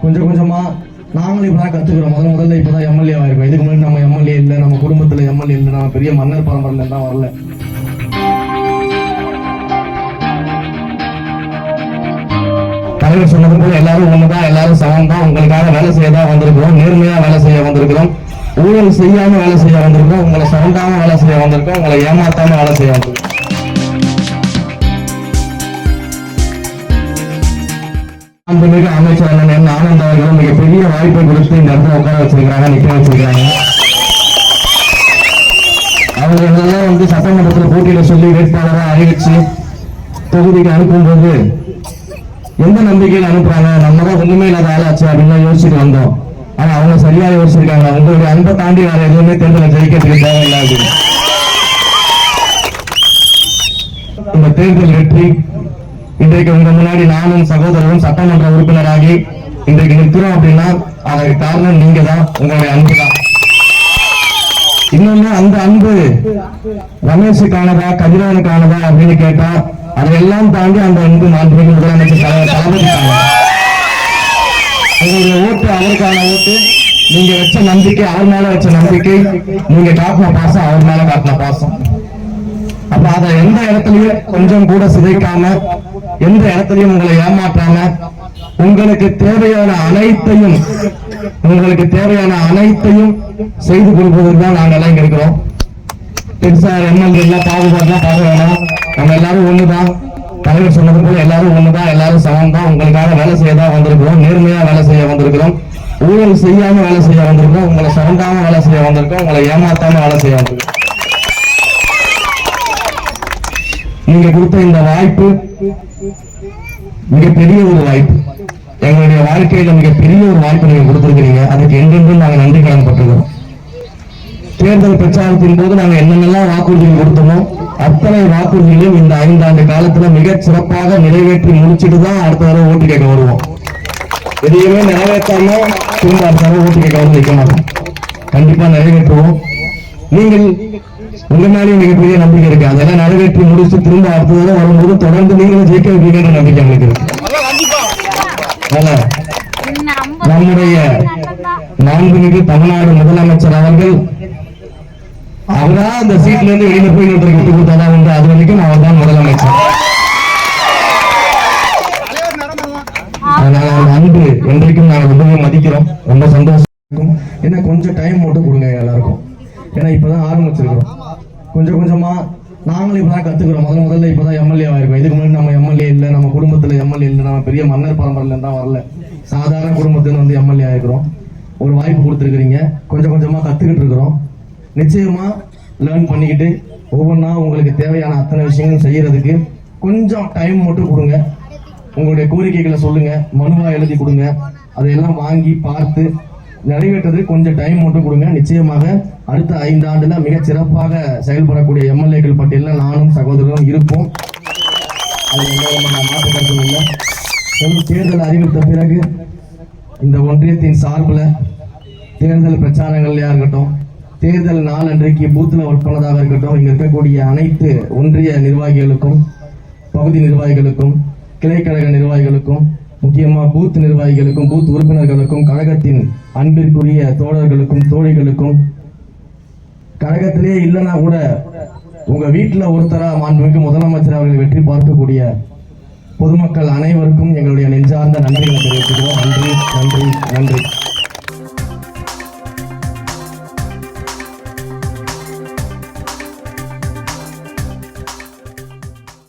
கொஞ்சம் கொஞ்சமா நாங்களும் இப்பதான் கத்துக்கிறோம். முதல்ல இப்பதான் எம்எல்ஏ ஆயிருக்கோம். இதுக்கு முன்னாடி நம்ம எம்எல்ஏ இல்லை, நம்ம குடும்பத்துல எம்எல்ஏ இல்லை, நம்ம பெரிய மன்னர் பரம்பரையில தான் வரல. தலைவர் சொன்னது போல எல்லாரும் ஒண்ணுதான், எல்லாரும் சமம் தான். உங்களுக்காக வேலை செய்ய தான் வந்திருக்கிறோம், நேர்மையா வேலை செய்ய வந்திருக்கிறோம், ஊழல் செய்யாம வேலை செய்ய வந்திருக்கோம், உங்களை சவுண்டாம வேலை செய்ய வந்திருக்கோம், உங்களை ஏமாத்தாம வேலை செய்ய வந்திருக்கோம். மிக அமைச்சர் அண்ணன் ஆனந்த் அவர்களும் மிகப்பெரிய வாய்ப்பை கொடுத்து இந்த இடத்துல உட்கார வச்சிருக்காங்க, நிக்க வச்சிருக்காங்க. அவங்க எல்லாம் சட்டமன்றத்தில் போட்டியிட சொல்லி வேட்பாளராக அறிவிச்சு தொகுதிக்கு அனுப்பும்போது எந்த நம்பிக்கையில் அனுப்புறாங்க, நம்ம தான் ஒண்ணுமே இல்லாத ஆளாச்சு அப்படின்னு யோசிச்சுட்டு வந்தோம். ஆனா அவங்க சரியா யோசிச்சிருக்காங்க. உங்களுடைய அன்பை தாண்டி வேற எதுவுமே தேர்தலை ஜெயிக்கிறதுக்கு தேவையில்லை அப்படின்னு. இந்த தேர்தல் வெற்றி இன்றைக்கு உங்க முன்னாடி நானும் சகோதரரும் சட்டமன்ற உறுப்பினராகி இன்றைக்கு நிற்கிறோம் அப்படின்னா அதற்கு காரணம் நீங்க தான், உங்களுடைய அன்பு தான். இன்னொன்னு, அந்த அன்பு ரமேஷுக்கானதா கதிரவனுக்கானதா அப்படின்னு கேட்டா அதையெல்லாம் தாண்டி அந்த அன்பு மாண்புமிகு முதலமைச்சர் தளபதிக்கான. உங்களுடைய ஓட்டு அவருக்கான ஓட்டு, நீங்க வச்ச நம்பிக்கை அவர் மேல வச்ச நம்பிக்கை, நீங்க காட்டின பாசம் அவர் மேல காட்டின பாசம். அப்ப அதை எந்த இடத்துலயும் கொஞ்சம் கூட சிதைக்காம, எந்த இடத்துலயும் உங்களை ஏமாற்றாம, உங்களுக்கு தேவையான அனைத்தையும் செய்து கொடுப்பதற்கு தான் நாங்க எல்லாம் இங்க இருக்கிறோம். பெருசா எம்எல்ஏ எல்லாம் பாகுபாடுலாம் பார்க்க வேணாம். நம்ம எல்லாரும் ஒண்ணுதான். தலைவர் சொன்னது போல எல்லாரும் ஒண்ணுதான், எல்லாரும் சமம் தான். உங்களுக்காக வேலை செய்ய தான் வந்திருக்கிறோம், நேர்மையா வேலை செய்ய வந்திருக்கிறோம், ஊழல் செய்யாம வேலை செய்ய வந்திருக்கோம், உங்களை சவுண்டாம வேலை செய்ய வந்திருக்கோம், உங்களை ஏமாத்தாம வேலை செய்ய வந்திருக்கோம். நீங்க கொடுத்த இந்த வாய்ப்பு மிகப்பெரிய ஒரு வாய்ப்பு, எங்களுடைய வாழ்க்கையில மிகப்பெரிய ஒரு வாய்ப்பு நீங்க கொடுத்திருக்கிறீங்க. அதுக்கு என்றென்றும் நாங்க நன்றி கடன் பட்டுக்கிறோம். தேர்தல் பிரச்சாரத்தின் போது நாங்க என்னென்னலாம் வாக்குறுதிகள் கொடுத்தோமோ அத்தனை வாக்குறுதிகளையும் இந்த 5 ஆண்டு காலத்துல மிக சிறப்பாக நிறைவேற்றி முடிச்சுட்டு தான் அடுத்த தடவை ஓட்டு கேட்க வருவோம். எதையுமே நிறைவேற்றாம திரும்ப அடுத்த தடவை ஓட்டு கேட்க வந்து நிற்க மாட்டோம். கண்டிப்பா நிறைவேற்றுவோம். நீங்கள் உங்க மேலேயும் மிகப்பெரிய நம்பிக்கை இருக்கு. அதெல்லாம் நிறைவேற்றி முடிச்சு திரும்ப அடுத்த தடவை வரும்போது தொடர்ந்து நீங்களும் ஜெயிக்க வைப்பீங்கன்ற நம்பிக்கை எங்களுக்கு இருக்கு. நம்முடைய மாண்புமிகு தமிழ்நாடு முதலமைச்சர் அவர்கள் அவரா அந்த சீட்ல இருந்து வெளியில போய் விட்டு கொடுத்தாதான் உண்டு. அது வரைக்கும் அவர் தான் முதலமைச்சர். அதனால அந்த அன்பு என்றைக்கும் நாங்கள் ரொம்பவே மதிக்கிறோம், ரொம்ப சந்தோஷம். ஏன்னா கொஞ்சம் டைம் மட்டும் கொடுங்க எல்லாருக்கும். ஏன்னா இப்பதான் ஆரம்பிச்சிருக்கிறோம். கொஞ்சம் கொஞ்சமா நாங்களும் இப்பதான் கத்துக்கிறோம். முதல்ல இப்பதான் எம்எல்ஏ ஆயிருக்கோம். இதுக்கு முன்னாடி நம்ம எம்எல்ஏ இல்லை, நம்ம குடும்பத்துல எம்எல்ஏ இல்லை, நம்ம பெரிய மன்னர் பரம்பரையில தான் வரல. சாதாரண குடும்பத்துல எம்எல்ஏ ஆயிருக்கிறோம். ஒரு வாய்ப்பு கொடுத்துருக்கிறீங்க. கொஞ்சம் கொஞ்சமா கத்துக்கிட்டு இருக்கிறோம். நிச்சயமா லேர்ன் பண்ணிக்கிட்டு ஒவ்வொன்றா உங்களுக்கு தேவையான அத்தனை விஷயங்களும் செய்யறதுக்கு கொஞ்சம் டைம் மட்டும் கொடுங்க. உங்களுடைய கோரிக்கைகளை சொல்லுங்க, மனுவா எழுதி கொடுங்க. அதையெல்லாம் வாங்கி பார்த்து நிறைவேற்றதுக்கு கொஞ்சம் டைம் மட்டும் கொடுங்க. நிச்சயமாக அடுத்த 5 ஆண்டுல மிக சிறப்பாக செயல்படக்கூடிய எம்எல்ஏக்கள் பட்டியலில் நானும் சகோதரரும் இருப்போம். அது மாற்று கருத்து இல்லை. தேர்தல் அறிவித்த பிறகு இந்த ஒன்றியத்தின் சார்பில் தேர்தல் பிரச்சாரங்கள்லயா இருக்கட்டும், தேர்தல் நாள் அன்றைக்கு பூத்துல ஒர்க் பண்ணதாக இருக்கட்டும், இங்க இருக்கக்கூடிய அனைத்து ஒன்றிய நிர்வாகிகளுக்கும், பகுதி நிர்வாகிகளுக்கும், கிளைக்கழக நிர்வாகிகளுக்கும், முக்கியமா பூத் நிர்வாகிகளுக்கும், பூத் உறுப்பினர்களுக்கும், கழகத்தின் அன்பிற்குரிய தோழர்களுக்கும், தோழிகளுக்கும், கழகத்திலே இல்லைன்னா கூட உங்க வீட்டுல ஒருத்தரா மாண்புமிகு முதலமைச்சர் அவர்கள் வெற்றி பார்க்கக்கூடிய பொதுமக்கள் அனைவருக்கும் எங்களுடைய நெஞ்சார்ந்த நன்றிகளை தெரிவித்துக்கிறோம். நன்றி, நன்றி, நன்றி.